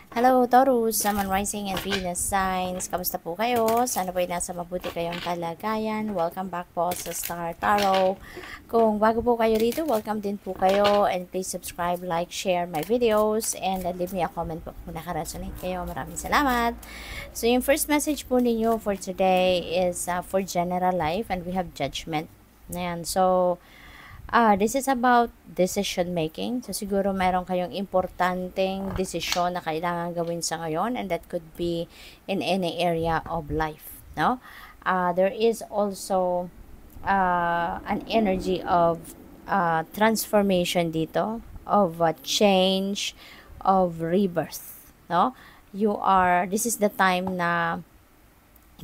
Hello, Taurus, Sun Rising and Venus Signs. Kamusta po kayo? Sana po ay nasa mabuti kayong kalagayan. Welcome back po sa Star Tarot. Kung bago po kayo rito, welcome din po kayo. And please subscribe, like, share my videos. And leave me a comment po kung nakaresonate kayo. Maraming salamat. So, yung first message po ninyo for today is for general life. And we have judgment. Ayan. So, this is about decision making. So, siguro meron kayong importanteng desisyon na kailangan gawin sa ngayon, and that could be in any area of life, no? There is also an energy of transformation dito, of change, of rebirth, no? This is the time na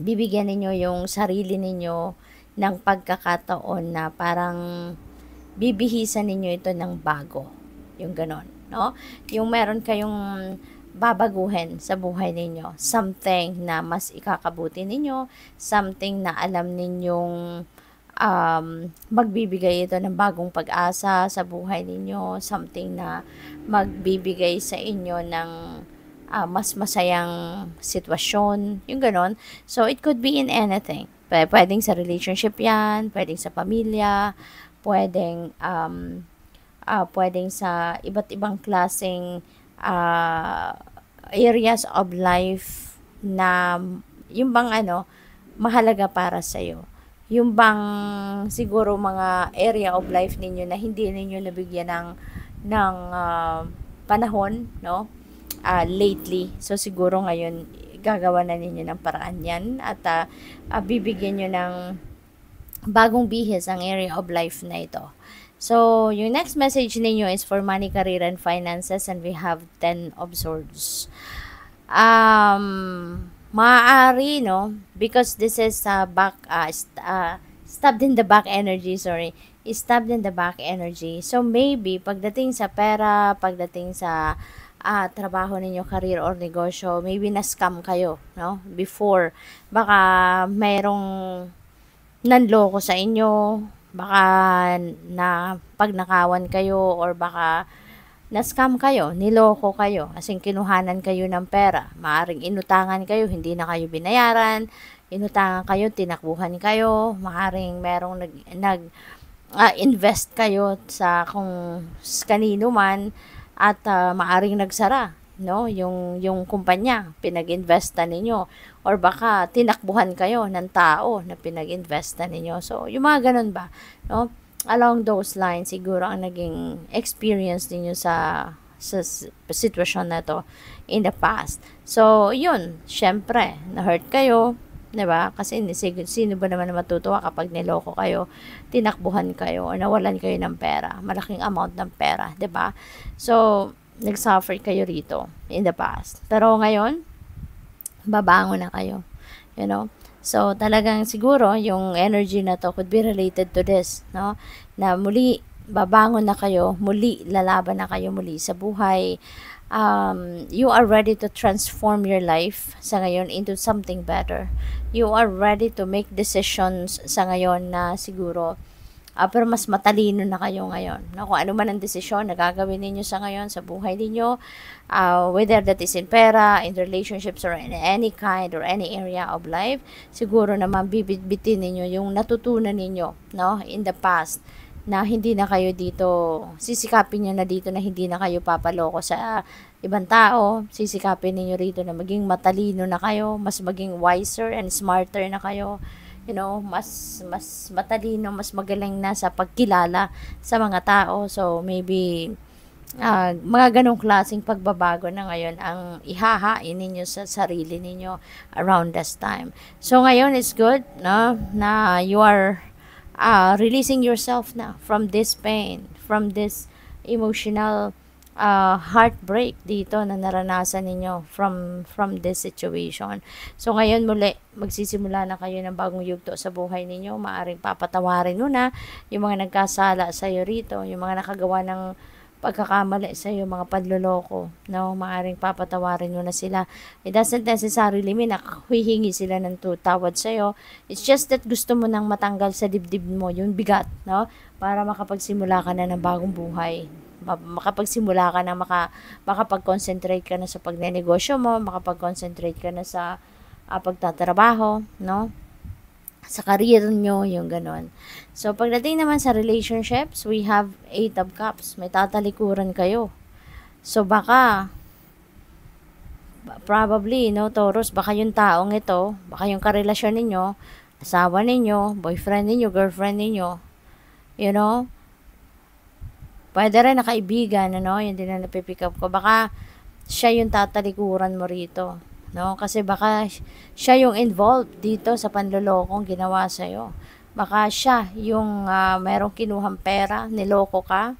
bibigyan ninyo yung sarili ninyo ng pagkakataon na parang bibihisan ninyo ito ng bago. Yung ganon, no? Yung meron kayong babaguhin sa buhay ninyo. Something na mas ikakabuti ninyo. Something na alam ninyong magbibigay ito ng bagong pag-asa sa buhay ninyo. Something na magbibigay sa inyo ng mas masayang sitwasyon. Yung ganon. So, it could be in anything. Pwedeng sa relationship yan, pwedeng sa pamilya, pwedeng sa iba't ibang klaseng areas of life na yung bang mahalaga para sa iyo. Yung bang siguro mga area of life ninyo na hindi ninyo nabigyan ng panahon, no? Lately. So siguro ngayon gagawa na ninyo ng paraan yan at bibigyan nyo ng bagong bihis ang area of life na ito. So, yung next message ninyo is for money, career, and finances, and we have 10 of swords. Maaari, no? Because this is stabbed in the back energy, stabbed in the back energy. So, maybe, pagdating sa pera, pagdating sa trabaho ninyo, career or negosyo, maybe na-scam kayo, no? Before, baka mayroong nanloko sa inyo, baka na pagnakawan kayo, or baka na-scam kayo, niloko kayo, as in kinuhanan kayo ng pera, maaring inutangan kayo, hindi na kayo binayaran, inutangan kayo, tinakbuhan kayo, maaring merong invest kayo sa kung kanino man, at maaring nagsara, no, yung kumpanya pinag-investan ninyo, or baka tinakbuhan kayo ng tao na pinag-investan ninyo. So yung mga ganun ba, no, along those lines siguro ang naging experience ninyo sa sitwasyon na to in the past. So yun, syempre na-hurt kayo, 'di ba? Kasi sino ba naman na matutuwa kapag niloko kayo, tinakbuhan kayo, o nawalan kayo ng pera, malaking amount ng pera, 'di ba? So nag-suffer kayo rito in the past. Pero ngayon, babangon na kayo. You know? So, talagang siguro, yung energy na to could be related to this, no? Na muli, babangon na kayo, muli, lalaban na kayo muli sa buhay. You are ready to transform your life sa ngayon into something better. You are ready to make decisions sa ngayon na siguro pero mas matalino na kayo ngayon. No? Kung ano man ang desisyon na gagawin ninyo sa ngayon, sa buhay ninyo, whether that is in pera, in relationships, or in any kind or any area of life, siguro naman bibitbitin ninyo yung natutunan ninyo, no, in the past, na hindi na kayo dito, sisikapin nyo na dito na hindi na kayo papaloko sa ibang tao, sisikapin ninyo rito na maging matalino na kayo, mas maging wiser and smarter na kayo, you know, mas matalino, mas magaling na sa pagkilala sa mga tao. So, maybe, mga ganong klaseng pagbabago na ngayon ang ihahain ninyo sa sarili ninyo around this time. So, ngayon is good, no, na you are releasing yourself na from this pain, from this emotional heartbreak dito na naranasan ninyo from this situation. So ngayon muli magsisimula na kayo ng bagong yugto sa buhay ninyo. Maaring papatawarin mo na yung mga nagkasala sa iyo rito, yung mga nakagawa ng pagkakamali sa iyo, mga panloloko, no, maaring papatawarin mo na sila. It doesn't necessarily mean na hihingi sila ng tawad sa iyo. It's just that gusto mo nang matanggal sa dibdib mo yung bigat, no, para makapagsimula ka na ng bagong buhay, makapagsimula ka na, makapag-concentrate ka na sa pagnenegosyo mo, makapag-concentrate ka na sa pagtatrabaho, no? Sa career nyo, yung ganon. So, pagdating naman sa relationships, we have 8 of Cups. May tatalikuran kayo. So, baka, probably, no, Taurus, baka yung taong ito, baka yung karelasyon ninyo, asawa ninyo, boyfriend ninyo, girlfriend ninyo, you know, pwede rin na kaibigan, ano, yun din na napipick up ko. Baka, siya yung tatalikuran mo rito. No? Kasi baka siya yung involved dito sa panlolokong ginawa sa'yo. Baka siya yung merong kinuhang pera, niloko ka,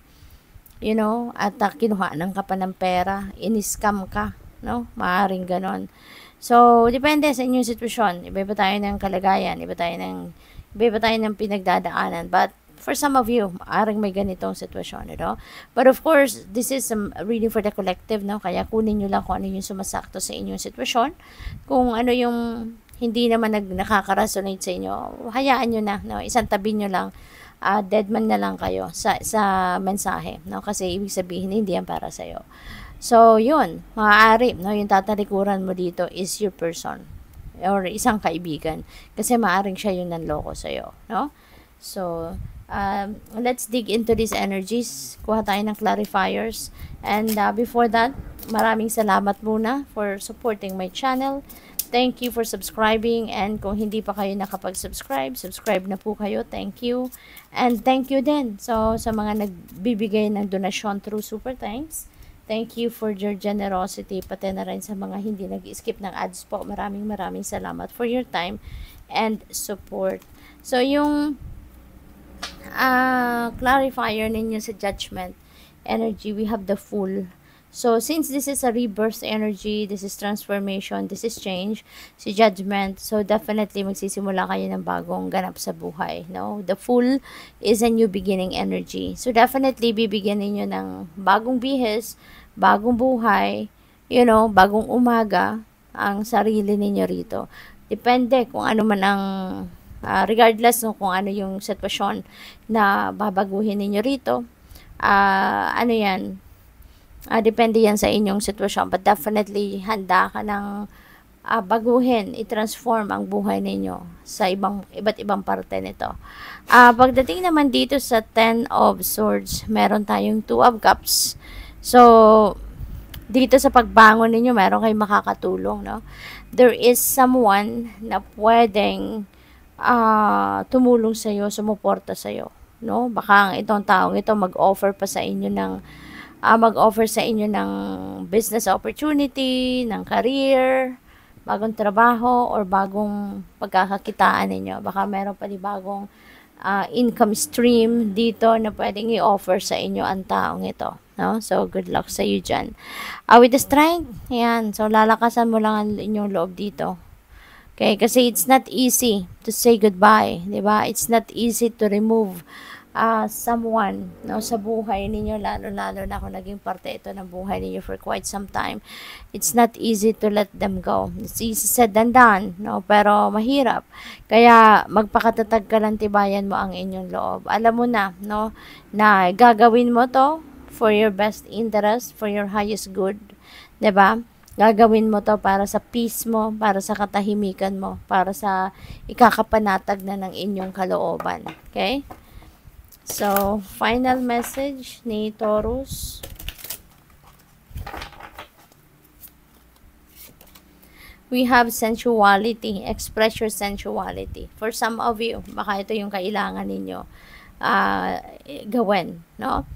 you know, at kinuhanan ka pa ng pera, in-scam ka, no? Maaring ganon. So, depende sa inyong sitwasyon. Iba-iba tayo ng kalagayan, iba-iba tayo ng pinagdadaanan. But, for some of you, maaring may ganitong sitwasyon, you know? But of course, this is reading for the collective, no? Kaya kunin nyo lang kung ano yung sumasakto sa inyong sitwasyon. Kung ano yung hindi naman nakaka-resonate sa inyo, hayaan nyo na, no? Isang tabi nyo lang, dead man na lang kayo sa mensahe, no? Kasi ibig sabihin, hindi yan para sa'yo. So, yun, maaari, no? Yung tatalikuran mo dito is your person or isang kaibigan. Kasi maaring siya yung nanloko sa'yo, no? So, let's dig into these energies. Kuha tayo ng clarifiers. And before that, maraming salamat muna for supporting my channel. Thank you for subscribing. And kung hindi pa kayo nakapag-subscribe, subscribe na po kayo. Thank you. And thank you din. So, sa mga nagbibigay ng donasyon through Super Thanks, thank you for your generosity. Pati na rin sa mga hindi nag-skip ng ads po. Maraming salamat for your time and support. So, yung clarifier ninyo sa judgment energy, we have the Fool. So, since this is a rebirth energy, this is transformation, this is change, si judgment, so definitely magsisimula kayo ng bagong ganap sa buhay, no? The Fool is a new beginning energy. So, definitely bibigyan ninyo ng bagong bihis, bagong buhay, you know, bagong umaga ang sarili ninyo rito. Depende kung ano man ang regardless no, kung ano yung sitwasyon na babaguhin ninyo rito, ano yan, depende yan sa inyong sitwasyon, but definitely handa ka ng baguhin, i-transform ang buhay ninyo sa iba't ibang parte nito. Pagdating naman dito sa 10 of Swords, meron tayong 2 of Cups. So, dito sa pagbangon ninyo, meron kayong makakatulong, no? There is someone na pwedeng tumulong sa iyo, sumuporta sa iyo, no? Baka itong taong ito mag-offer pa sa inyo ng business opportunity, ng career, bagong trabaho or bagong pagkakakitaan ninyo. Baka meron pa bagong income stream dito na pwedeng i-offer sa inyo ang taong ito, no? So good luck sa iyo diyan. With the strength, yan. So lalakasan mo lang ang inyong loob dito. Okay, kasi it's not easy to say goodbye, di ba? It's not easy to remove someone, no, sa buhay ninyo, lalo-lalo na kung naging parte ito ng buhay ninyo for quite some time. It's not easy to let them go. It's easy said than done, no? Pero mahirap. Kaya magpakatatag ka lang, tibayan mo ang inyong loob. Alam mo na, no, na gagawin mo to for your best interest, for your highest good, di ba? Gagawin mo to para sa peace mo, para sa katahimikan mo, para sa ikakapanatag na ng inyong kalooban. Okay? So, final message ni Taurus. We have sensuality. Express your sensuality. For some of you, baka ito yung kailangan ninyo gawin, no?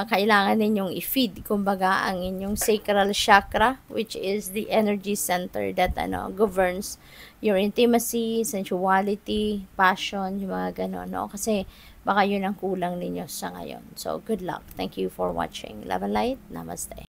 Kailangan ninyong i-feed, kumbaga, ang inyong sacral chakra, which is the energy center that governs your intimacy, sensuality, passion, yung mga ganon, no? Kasi baka yun ang kulang ninyo sa ngayon. So, good luck. Thank you for watching. Love and light. Namaste.